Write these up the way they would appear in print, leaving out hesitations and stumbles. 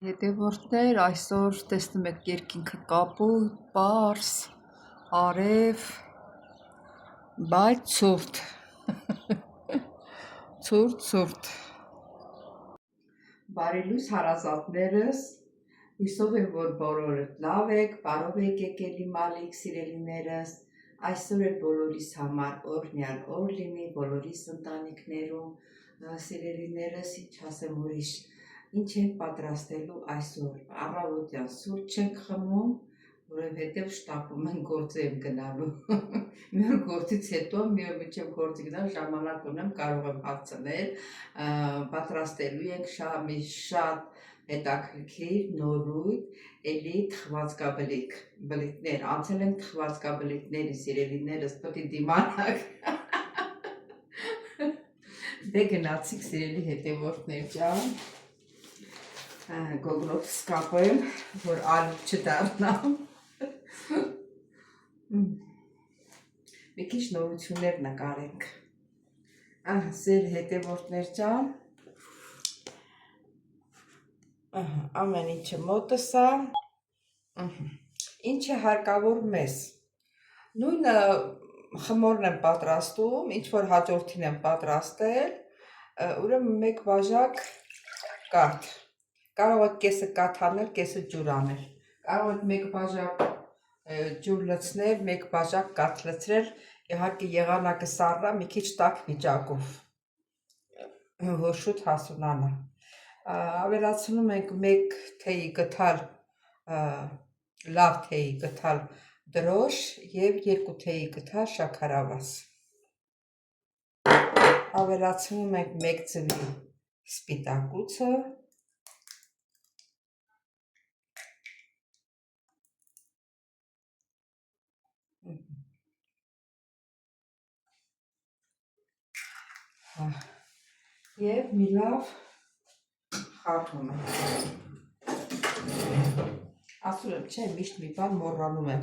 Հետևորդներ, այսօր տեսնում եք երկինքը կապույտ, պարզ, արև, բայց ցուրտ, ցուրտ։ Բարի լույս հարազատներս, հույսով եմ, որ բոլորդ լավ եք, բարով եք եկել իմ ալիք սիրելիներս, այսօր էլ բոլորիս համար օրհնյալ օր լինի, բոլորիս ընտանիքներում, սիրելիներս, ինչ ասեմ ուրիշ, ինչ ենք պատրաստելու այսօր, առավոտյան սուրճ չենք խմում, որովհետև շտապում ենք գործ եմ գնալու, մի օր գործից հետո, մի օր մինչև գործի գնալ ժամանակ ունեմ, կարող եմ հարցնել, պատրաստելու ենք շատ հետաքրքիր, նորույթ, էլի թխվածքաբլիթներ, անցել ենք թխվածքաբլիթների սիրելիներս, պետք է դիմանաք, դե գնացիք սիրելի հետևորդներ ջան, գոգնով սկապեմ, որ ալիք չդառնամ, մի քիչ նորություններ նկարենք, սեր հետևորդներ ջան, ամեն ինչը մոտս է, ինչ է հարկավոր մեզ, նույնը խմորն եմ պատրաստում, ինչ որ հաջորդին եմ պատրաստել, ուրեմն մեկ բաժակ կաթ, կարող եք կեսը կաթ անել, կեսը ջուր անել, կարող եք մեկ բաժակ ջուր լցնել, մեկ բաժակ կաթ լցրել, իհարկե եղանակը սառնա մի քիչ տաք վիճակով, որ շուտ հասունանա, ավելացնում ենք մեկ թեյի գթալ, լավ թեյի գթալ դրոշ և 2 թեյի գթալ շաքարավազ, ավելացնում ենք 1 ձվի սպիտակուցը, և մի լավ խառնում ենք, ասում եմ չէ, միշտ մի բան մոռանում եմ,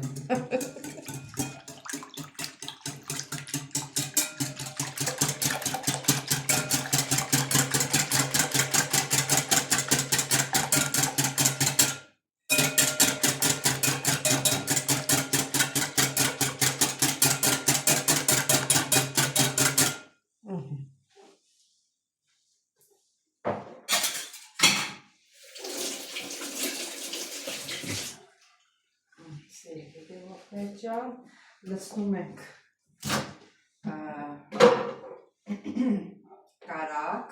լցնում ենք կարակ,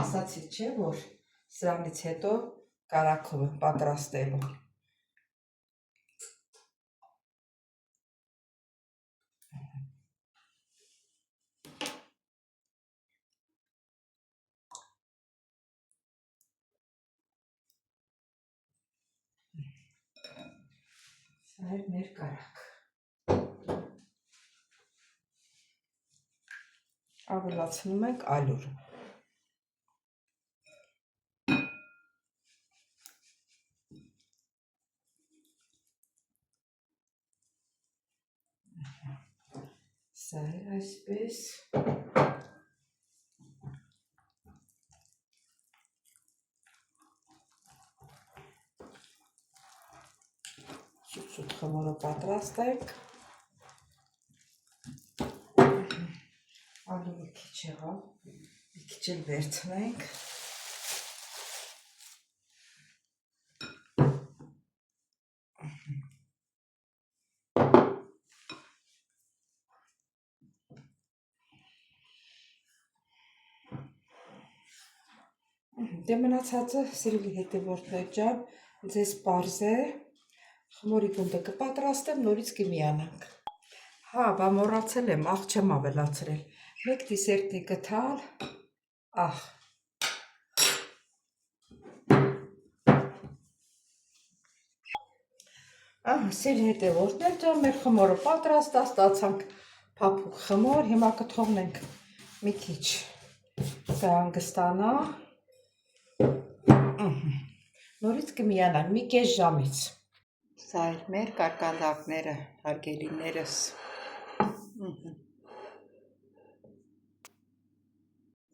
ասացի չէ, որ սրանից հետո կարակով եմ պատրաստելու, սա էր մեր կարակ, ավելացնում ենք ալյուր, սա է այսպես, շուտ խմորը պատրաստ ենք, ալյուրը քիչ եղավ, մի քիչ էլ վերցնենք, դե մնացածը սիրելի հետևորդներ ջան, ձեզ պարզ է, խմորի գունդը կպատրաստեմ, նորից կմիանանք, բա մոռացել եմ, աղ չեմ ավելացրել, մեկ դիսերտի գթալ, աղ, սիրելի հետևորդներ ջան, մեր խմորը պատրաստ է, ստացանք փափուկ խմոր, հիմա կթողնենք մի քիչ կհանգստանա, նորից կմիանանք մի կես ժամից, սա էր մեր կարկանդակները, հարգելիներս,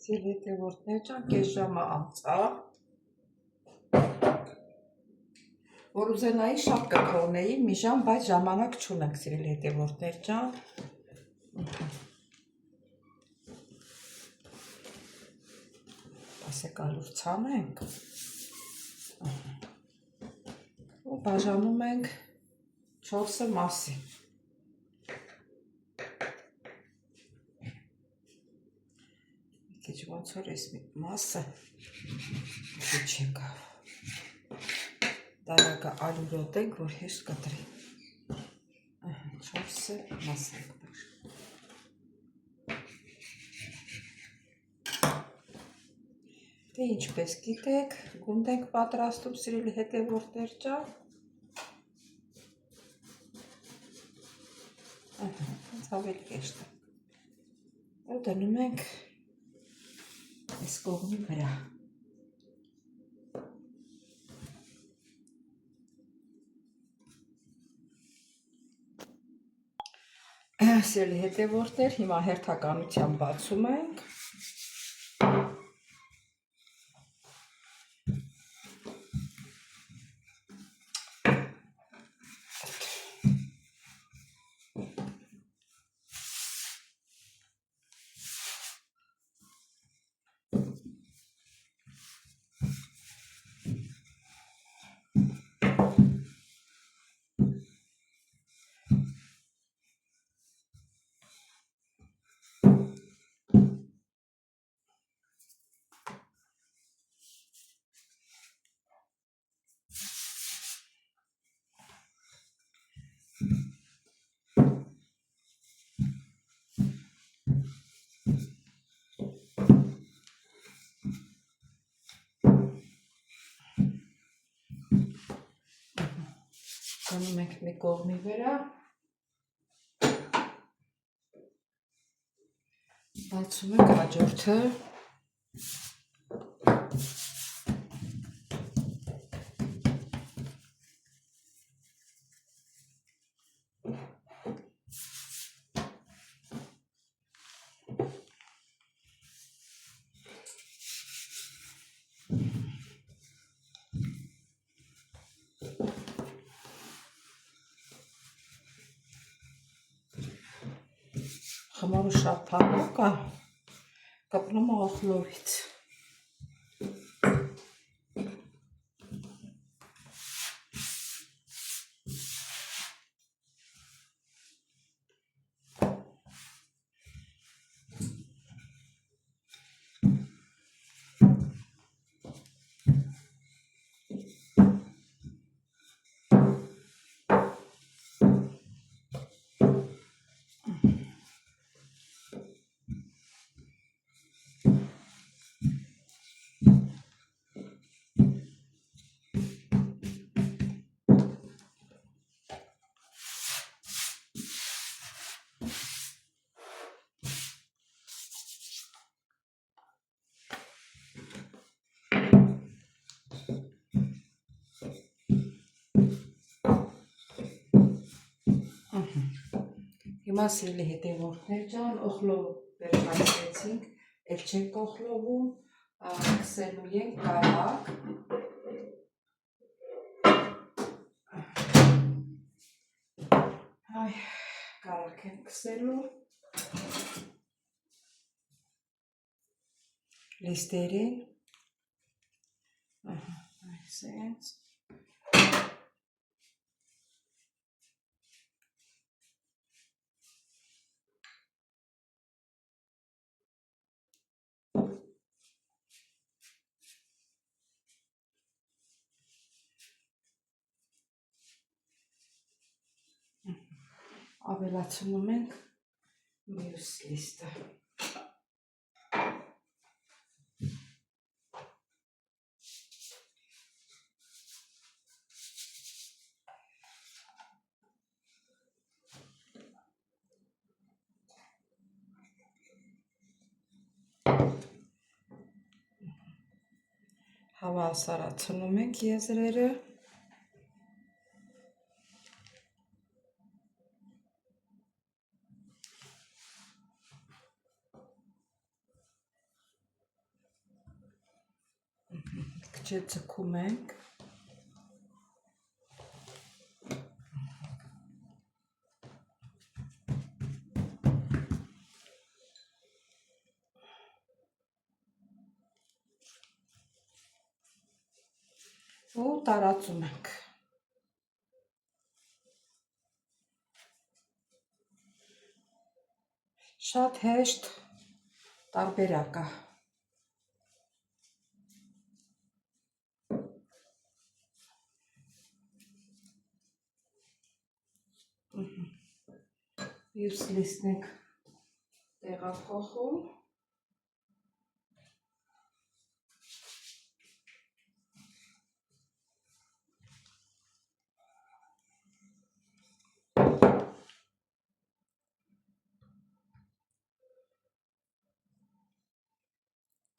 սիրելի հետևորդներ ջան, կես ժամը անցավ, որ ուզենայի շատ կթողնեի մի ժամ, բայց ժամանակ չունենք, սիրելի հետևորդներ ջան։ Ասեք ալուր ցանենք։ Ու բաժանում ենք 4 մասի։ Քիչ ոնց որ էս մի մասը չեկավ։ Դարակը ալյուրոտենք, որ հեշտ կտրի։ 4 մաս ենք բաժանում։ Դե ինչպես գիտեք, գունդ ենք պատրաստում, սիրելի հետևորդներ ջան։ Հենց ավելի հեշտ է։ Ու դնում ենք այս կողմի վրա։ Սիրելի հետևորդներ, հիմա հերթականության բացում ենք։ Դնում ենք մի կողմի վրա, բացում ենք հաջորդը։ Խմորը շատ փափուկ է, կպնում է օխլովից։ Հիմա սիրելի հետևորդներ ջան, օխլովը վերջացրեցինք, էլ չենք օխլովում, քսելու ենք կարակ։ Կարակ ենք քսելու։ Լիստերին։ Այսպես։ Ավելացնում ենք մյուս լիստը։ Հավասարացնում ենք եզրերը։ Քիչ ձգում ենք։ ու տարածում ենք։ Շատ հեշտ տարբերակ է։ Մյուս լիստն ենք տեղափոխում։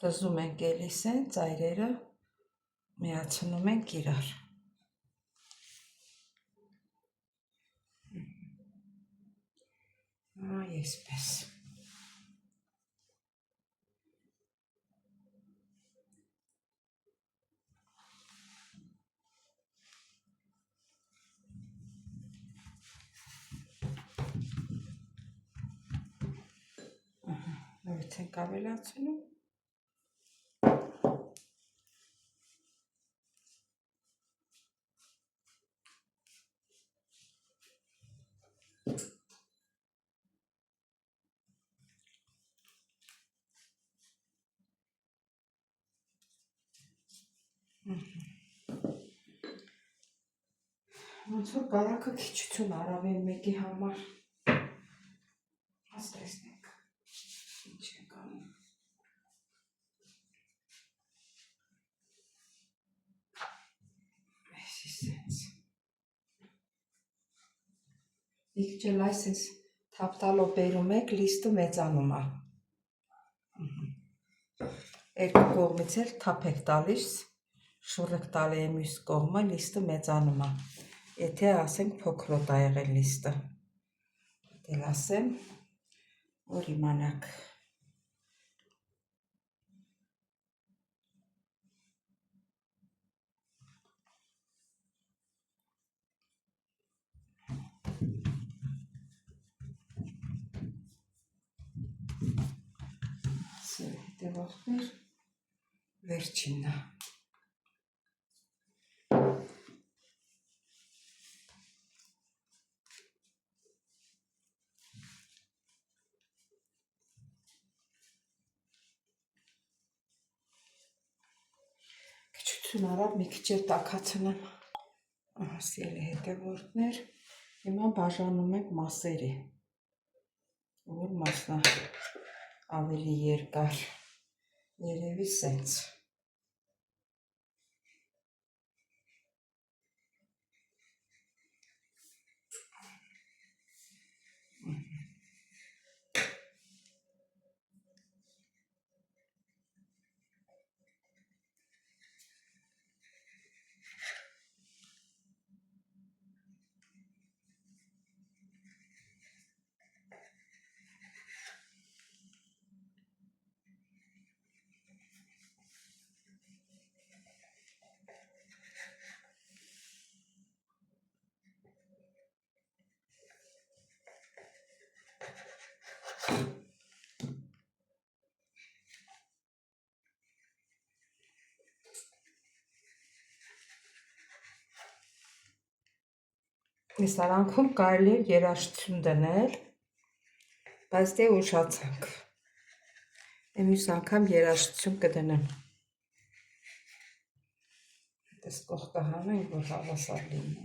Դզում ենք էլի սեն, ծայրերը միացնում ենք իրար։ Այսպես։ Նորից ենք ավելացնում։ Ոնց որ կարակը քիչություն արավել մեկի համար։ Ας տեսնենք ինչ ենք անում։ Այսի սենց։ Մի քիչ էլ այսպես թափտալով բերում եք, լիստը մեծանում է։ Երկու կողմից էլ թափ եք տալիս, շուռ եք տալի մյուս կողմը, լիստը մեծանում է։ Եթե ասենք փոքրոտ ա եղել լիստը։ Դել ասեմ, որ իմանաք։ Հետևողներ, վերջինն է։ Քիչություն արավ, մի քիչ էլ տաքացնեմ։ Սիրելի հետևորդներ, հիմա բաժանում ենք մասերի, որ մասնա ավելի երկար, երևի սենց։ Այս արանքում կարելի է երաժշտություն դնել, բայց դե ուշացանք։ Մյուս անգամ երաժշտություն կդնեմ։ Դες կողքը հանենք, որ հավասար լինի։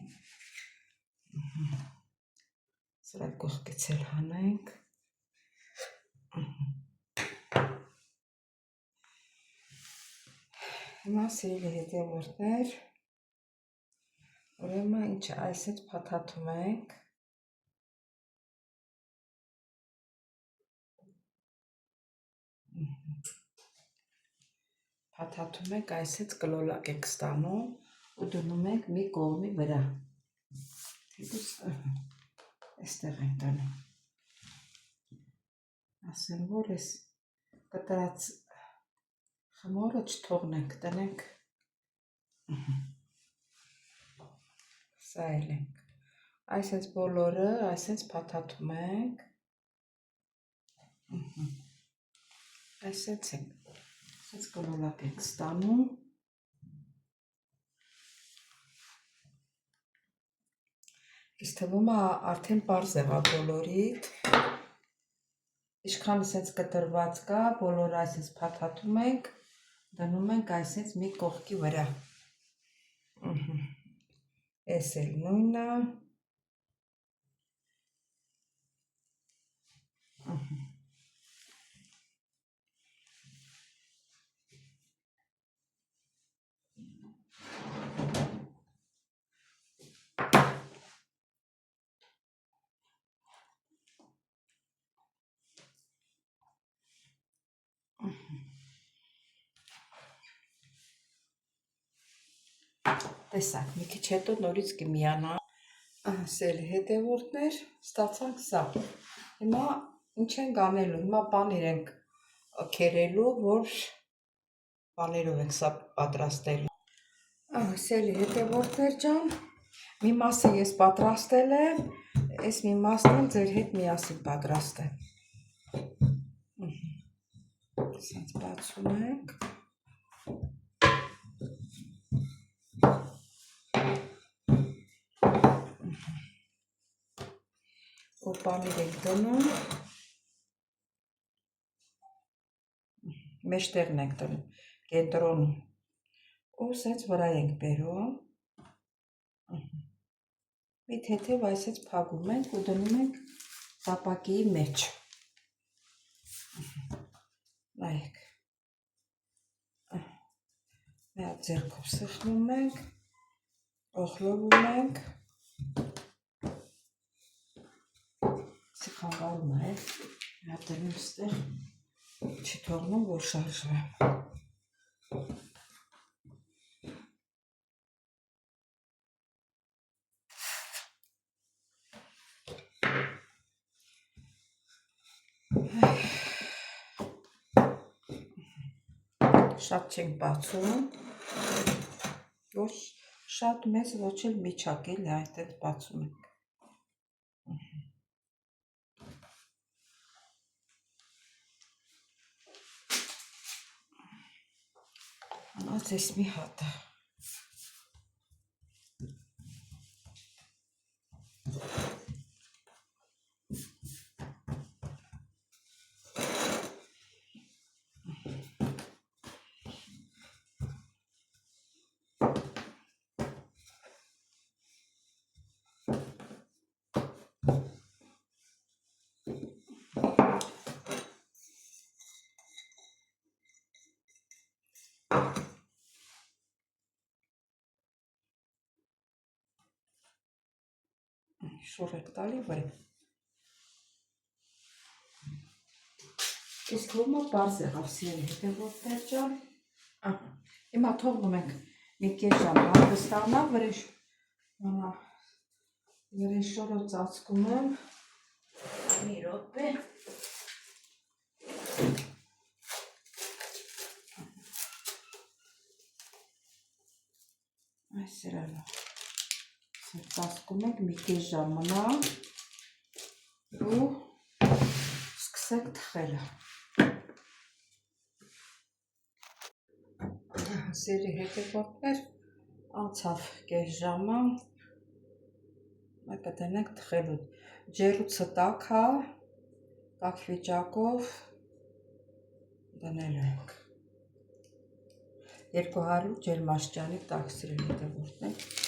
Սրա կողքից էլ հանենք։ Հիմա սիրելի հետևորդներ, ուրեմն ինչ այսպես փաթաթում ենք։ Փաթաթում ենք, այսպես կլոլակ ենք ստանում ու դնում ենք մի կողմի վրա։ Այստեղ ենք դնում։ Ասեմ, որ ես կտրած խմորը չթողնենք, տնենք։ Սա էլ ենք։ Այսպես բոլորը, այսպես փաթաթում ենք։ Այսպես ենք։ Այսպես կլոլակ ենք ստանում։ Իսկ թվում է արդեն պարզ եղա բոլորիդ։ Ինչքան ասենց կտրված կա, բոլորը այսպես փաթաթում ենք, դնում ենք այսպես մի կողքի վրա։ Էս էլ նույնը։ Տեսակ, մի քիչ հետո նորից կմիանա։ Ասել հետևորդներ, ստացանք սա։ Հիմա ինչ ենք անելու, հիմա բան իրենք քերելու, որ բաներով ենք սա պատրաստելու։ Ասել հետևորդներ ջան, մի մասը ես պատրաստել եմ, այս մի մասն էլ ձեր հետ միասին պատրաստեմ։ Սենց բացում ենք։ Որ բանիր ենք դնում, մեջտեղն ենք դնում, կենտրոնում, ու սենց վրա ենք բերում, մի թեթև այսպես փակում ենք ու դնում ենք տապակիի մեջ, նայեք, մի հատ ձեռքով սխնում ենք, օխլովում ենք, խանգարում է, մի հատ դնում ստեղ, չի թողնում, որ շարժվեմ։ Շատ չենք բացում, ոչ շատ մեծ, ոչ էլ միջակ էլի, այդպես բացում ենք։ Անց ես մի հատը։ Շուռ եք տալի վրա։ Իսկ ոմա պարզ եղավ սիրելի հետևորդներ ջան։ Հիմա թողնում ենք մի կես ժամ հանգստանա, վրեժշորը ծածկում եմ, մի րոպե։ Այս սրալը ծածկում ենք, մի կես ժամ մնա ու սկսենք թխելը։ Սիրելի հետևորդներ, անցավ կես ժամը, կդնենք թխելու։ Ջեռուցը տաք է, տաք վիճակով դնելու ենք։ 200 ջերմաստիճանի տաք, սիրելի հետևորդներ։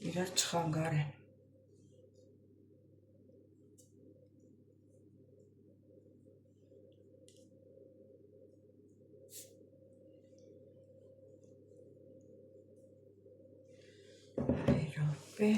Իրար չխանգարեն։ Րոպե։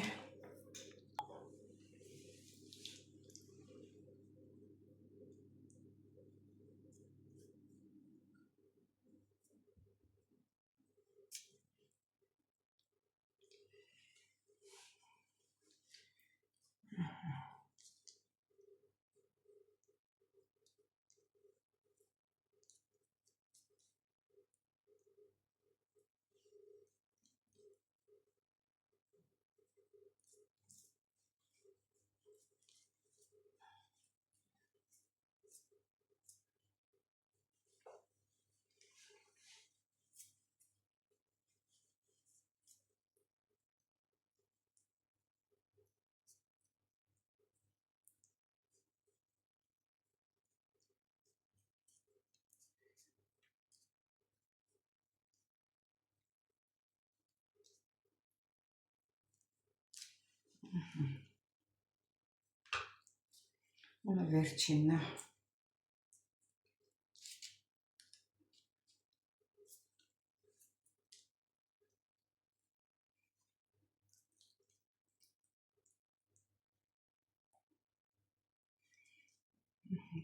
Ուրը վերջինն է։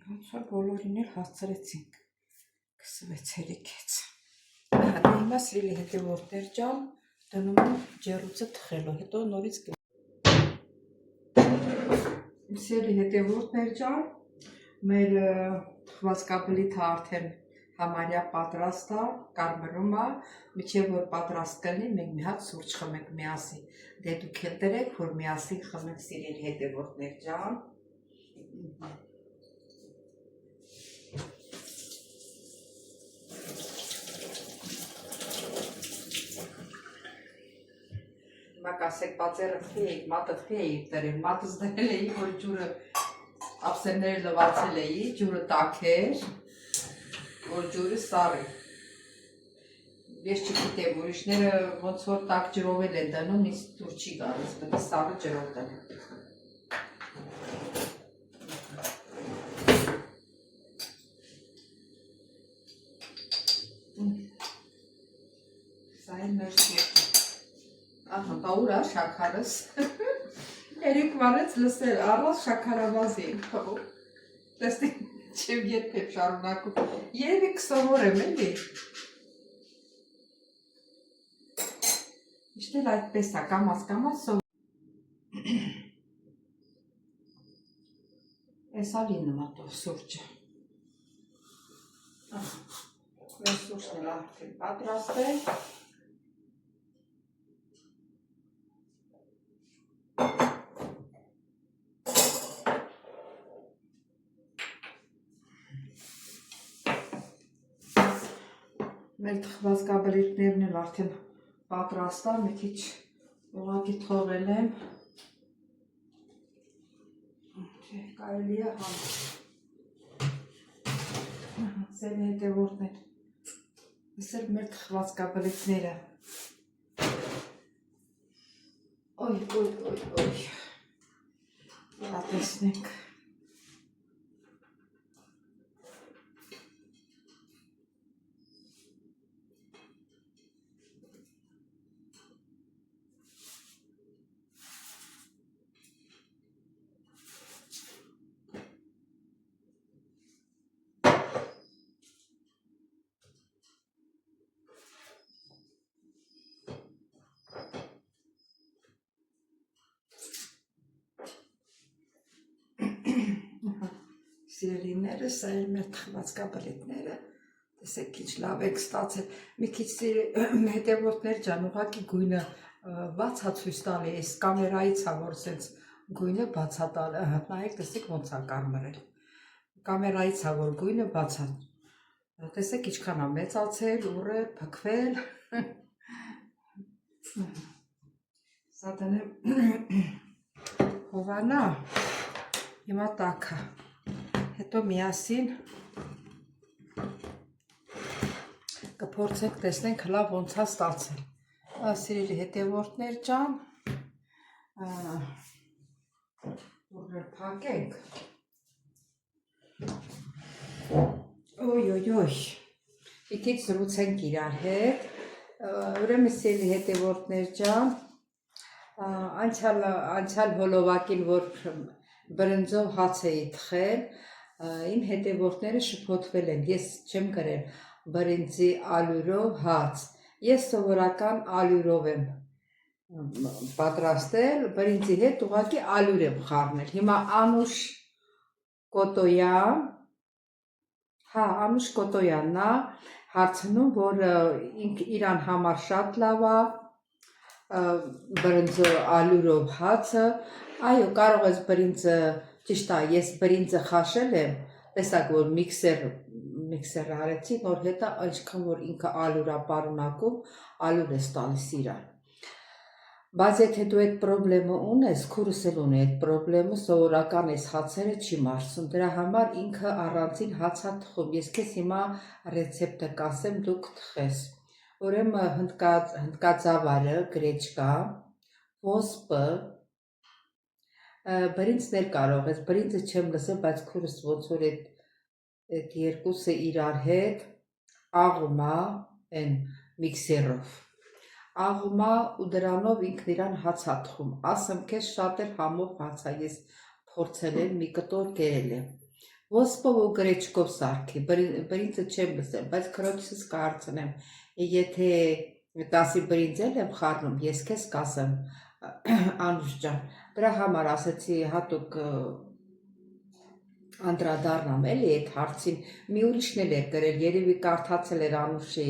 Ոնց որ բոլորին էլ հասցրեցինք 26-երի կեց։ Դե հիմա սիրելի հետևորդներ ջան, դնում եմ ջեռուցը թխելու, հետո նորից Սիրելի հետևորդներ ջան, մեր թխված կապլիթը արդեն համարյա պատրաստ է, կարմրում է, մինչև որ պատրաստ կլինի, մենք մի հատ սուրճ խմենք միասին։ Դե դուք էլ դրեք, որ միասին խմենք սիրելի հետևորդներ ջան։ Հիմա կասեք բացերը խի էիք, մատը խի էիք դրել, մատս դրել էի, որ ջուրը ափսեները լվացել էի, ջուրը տաքեր, որ ջուրը սառի։ Ես չգիտեմ, ուրիշները ոնց որ տաք ջրով էլ են դնում, ինձ դուր չի գալիս, պետք է սառը ջրով դնել։ Սա էլ մեր սուրճը։ Ահա, դա ուր է շաքարս։ Երեք վանեց լսել, առանց շաքարավազի ենք խմում։ Տեսնեք, չեմ երբեք շարունակում։ Երևի սովոր եմ էլի։ Միշտ էլ այդպես է, կամաց սովոր։ Էս ալի նմատով սուրճը։ Մեր սուրճն էլ արդեն պատրաստ է։ Մեր թխված կապլիթներն էլ արդեն պատրաստ է, մի քիչ ուղղակի թողել եմ։ Կարելի է սերն հետևորդներ։ Սեր մեր թխված կապլիթները։ Ոյ։ Դա տեսնենք։ Սիրելիները, սա էլ մեր թխված կապլիթները, տեսեք քիչ լավ եք ստացել, մի քիչ հետևորդներ ջան, ուղղակի գույնը բաց է ցույց տալի, այս կամերայից է, որ սենց գույնը բաց է տալի, նայեք, տեսեք ոնց է կարմրել, կամերայից է, որ գույնը բաց է, տեսեք ինչքան է մեծացել, ուռել, փքվել, սա դնեմ հովանա, հիմա տաք է, հետո միասին կփորձենք տեսնենք լավ ոնց է ստացել։ Սիրելի հետևորդներ ջան, ուռը փակենք։ Ոյ, մի քիչ զրուցենք իրար հետ։ Ուրեմն սիրելի հետևորդներ ջան, անցյալ հոլովակին, որ բրնձով հաց էի թխել, իմ հետևորդները շփոթվել են, ես չեմ գրել բրինձի ալյուրով հաց, ես սովորական ալյուրով եմ պատրաստել, բրինձի հետ ուղղակի ալյուր եմ խառնել, հիմա Անուշ Կոտոյանն է հարցնում, որ իրան համար շատ լավ է բրինձը ալյուրով հացը, այո, կարող ես բրինձը, ճիշտ է, ես բրինձը խաշել եմ, տեսակ, որ միքսեր արեցի, նոր հետը ինչքան որ ինքը ալյուր է պարունակում, ալյուր ես տալիս իրան։ Բայց եթե դու այդ պրոբլեմը ունես, քուրս էլ ունի այդ պրոբլեմը, սովորական այս հացերը չի մարսում, դրա համար ինքը առանցին հաց է թխում, ես քեզ հիմա ռեցեպտը կասեմ, դու կթխես։ Ուրեմն հնդկաձավարը, գրեչկա, ոսպը, Բրինձն էլ կարող ես, բրինձը չեմ լսել, բայց քուրս ոնց որ այդ երկուսը իրար հետ աղում է այն միքսերով։ Աղում է ու դրանով ինքն իրան հաց ա թխում։ Ասեմ քեզ շատ էլ համով հաց է, ես փորձել եմ, մի կտոր կերել եմ։ Ոսպով ու գրեչկով սարքի, բրինձը չեմ լսել, բայց քրոջսս կհարցնեմ, եթե 10-ի բրինձ եմ խառնում, ես քեզ կասեմ, Անուշ ջան, դրա համար ասեցի հատուկ անդրադառնամ էլի այդ հարցին, մի ուրիշն էլ էր գրել, երևի կարդացել էր Անուշի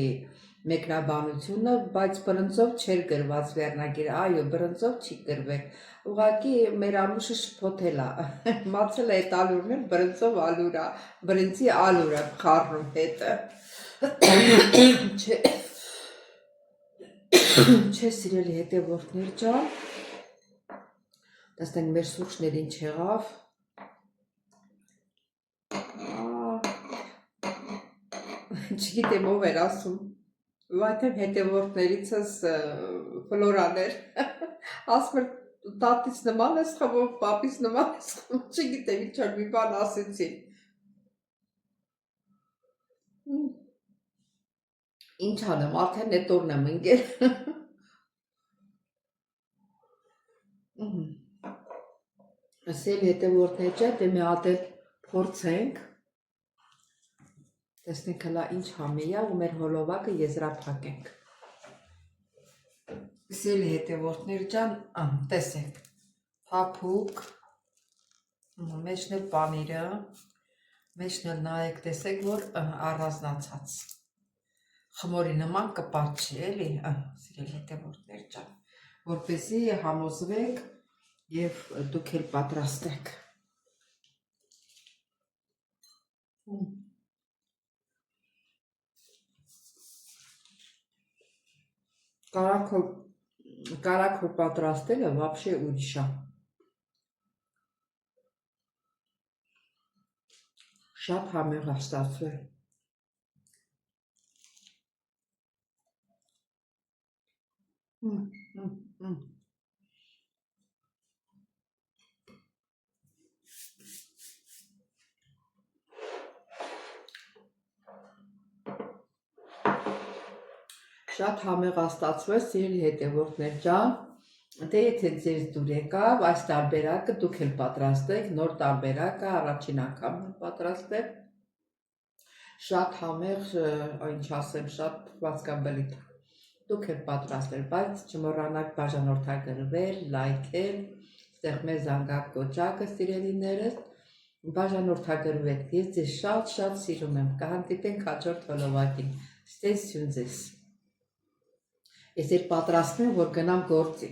մեկնաբանությունը, բայց բրնձով չէր գրված վերնագիրը, այո, բրնձով չի գրվել, ուղղակի մեր Անուշը շփոթել է, մացել է այդ ալուրն էլ բրնձով ալուր է, բրնձի ալուր է խառնում հետը, չէ սիրելի հետևորդներ ջան, տեսնենք մեր սուրճն ինչ եղավ, չգիտեմ ով էր ասում, Վայթեմ հետևորդներիցս ֆլորաներ, ասում էր տատից նման ես խմում, պապից նման ես խմում, չգիտեմ ինչ որ մի բան ասեցին։ Ինչ անեմ, արդեն այդ օրն եմ ընկել։ Ասել հետևորդներ ջան, դե մի հատ էլ փորձենք։ Տեսնենք հլա ինչ համի է ու մեր հոլովակը եզրափակենք։ Սիրելի հետևորդներ ջան, տեսեք, փափուկ, մեջն էլ պանիրը, մեջն էլ նայեք, տեսեք, որ առանձնացած, խմորի նման կպատ չի, էլի, սիրելի հետևորդներ ջան, որպեսզի համոզվեք և դուք էլ պատրաստեք։ Կարագ պատրաստելը վաբշե ուրիշ է։ Շատ համեղ է ստացվել։ Շատ համեղ է ստացվել, սիրելի հետևորդներ ջան, դե եթե ձեզ դուր եկավ, այս տարբերակը դուք էլ պատրաստեք, նոր տարբերակը առաջին անգամ պատրաստեք, շատ համեղ, ինչ ասեմ, շատ վասկաբլիթ, դուք էլ պատրաստել, բայց չմոռանաք բաժանորդագրվել, լայքել, ստեղ մեզ զանգակ կոճակը սիրելիներս, բաժանորդագրվեք, ես ձեզ շատ սիրում եմ, կհանդիպենք հաջորդ հոլովակին, ստեսյուն ձեզ։ Ես էլ պատրաստում եմ, որ գնամ գործի,